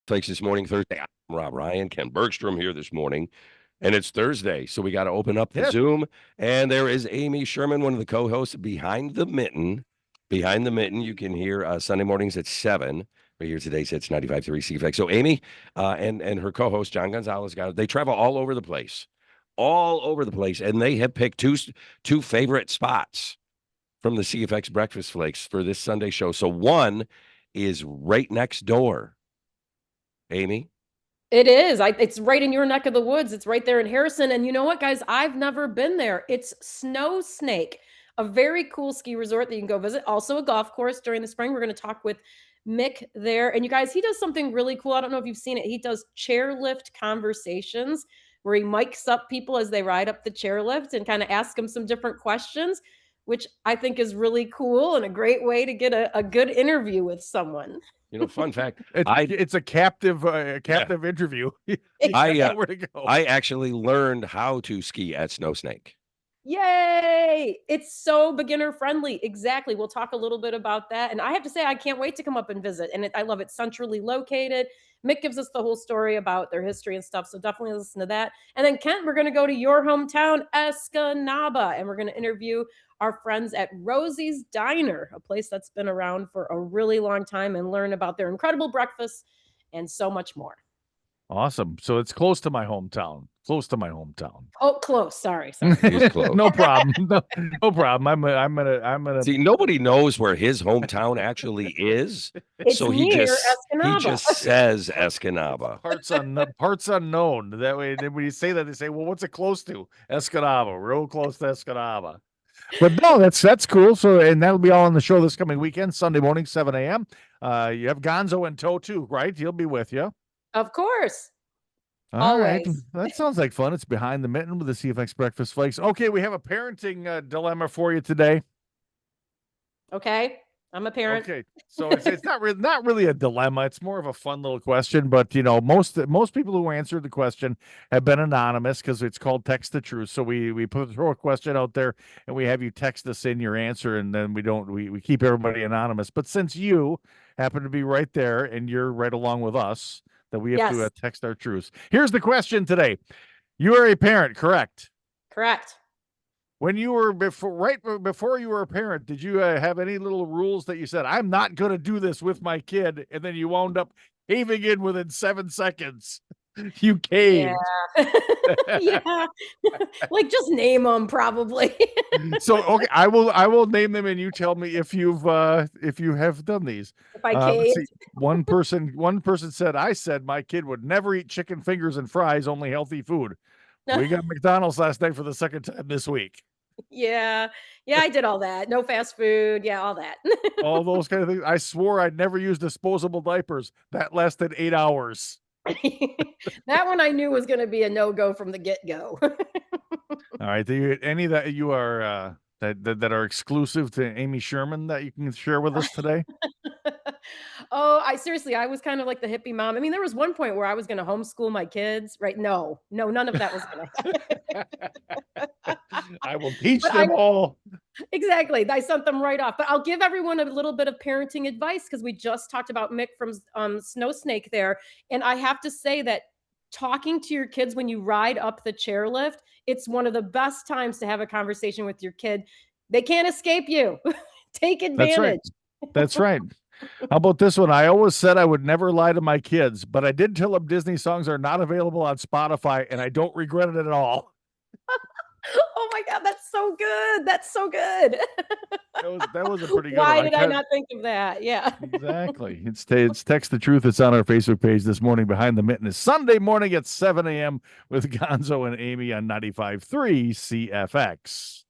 Flakes this morning, Thursday. I'm Rob Ryan, Ken Bergstrom here this morning, and it's Thursday, so we got to open up the Zoom. And there is Amy Sherman, one of the co-hosts, Behind the Mitten. Behind the Mitten, you can hear Sunday mornings at 7. Right here today, it's 95.3 CFX. So Amy and her co-host, John Gonzalez, they travel all over the place. All over the place, and they have picked two favorite spots from the CFX Breakfast Flakes for this Sunday show. So one is right next door. Amy? It is. It's right in your neck of the woods. It's right there in Harrison. And you know what, guys? I've never been there. It's Snow Snake, a very cool ski resort that you can go visit. Also a golf course during the spring. We're going to talk with Mick there. And you guys, he does something really cool. I don't know if you've seen it. He does chairlift conversations where he mics up people as they ride up the chairlift and kind of ask them some different questions, which I think is really cool and a great way to get a good interview with someone. Fun fact. It's a captive interview. I actually learned how to ski at Snow Snake. Yay! It's so beginner friendly. Exactly. We'll talk a little bit about that. And I have to say, I can't wait to come up and visit. And I love it. Centrally located. Mick gives us the whole story about their history and stuff. So definitely listen to that. And then Kent, we're going to go to your hometown, Escanaba, and we're going to interview our friends at Rosie's Diner, a place that's been around for a really long time, and learn about their incredible breakfast and so much more. Awesome. So it's close to my hometown. Oh, close. Sorry. He's close. No problem. No problem. I'm gonna see. Nobody knows where his hometown actually is, it's so he just says Escanaba. Parts unknown. That way, when you say that, they say, "Well, what's it close to?" Escanaba, real close to Escanaba. But no, that's cool. So, and that'll be all on the show this coming weekend, Sunday morning, 7 a.m. You have Gonzo in tow too, right? He'll be with you. Of course. All right. That sounds like fun. It's Behind the Mitten with the CFX Breakfast Flakes. Okay, we have a parenting dilemma for you today. Okay. I'm a parent. Okay, so it's not really a dilemma. It's more of a fun little question. But most people who answered the question have been anonymous because it's called Text the Truth. So we throw a question out there and we have you text us in your answer, and then we keep everybody anonymous. But since you happen to be right there and you're right along with us, that we have to text our truths. Here's the question today: you are a parent, correct? Correct. When you were before you were a parent, did you have any little rules that you said, I'm not going to do this with my kid, and then you wound up caving in within 7 seconds? You caved. Yeah. Yeah. Like, just name them, probably. So okay, I will name them, and you tell me if you have done these. If I caved. One person said, I said my kid would never eat chicken fingers and fries, only healthy food. We got McDonald's last night for the second time this week. Yeah, I did all that. No fast food. Yeah, all that. All those kind of things. I swore I'd never use disposable diapers. That lasted 8 hours. That one I knew was going to be a no-go from the get-go. All right. Any that you are that are exclusive to Amy Sherman that you can share with us today? Oh, I was kind of like the hippie mom. I mean, there was one point where I was going to homeschool my kids, right? No, none of that was going to happen. I will teach them all. Exactly. I sent them right off. But I'll give everyone a little bit of parenting advice because we just talked about Mick from Snow Snake there. And I have to say that talking to your kids when you ride up the chairlift, it's one of the best times to have a conversation with your kid. They can't escape you. Take advantage. That's right. How about this one? I always said I would never lie to my kids, but I did tell them Disney songs are not available on Spotify, and I don't regret it at all. Oh my God, that's so good. That's so good. That was a pretty good Why one. did I not think of that? Yeah. Exactly. It's Text the Truth. It's on our Facebook page this morning. Behind the Mitten is Sunday morning at 7 a.m. with Gonzo and Amy on 95.3 CFX.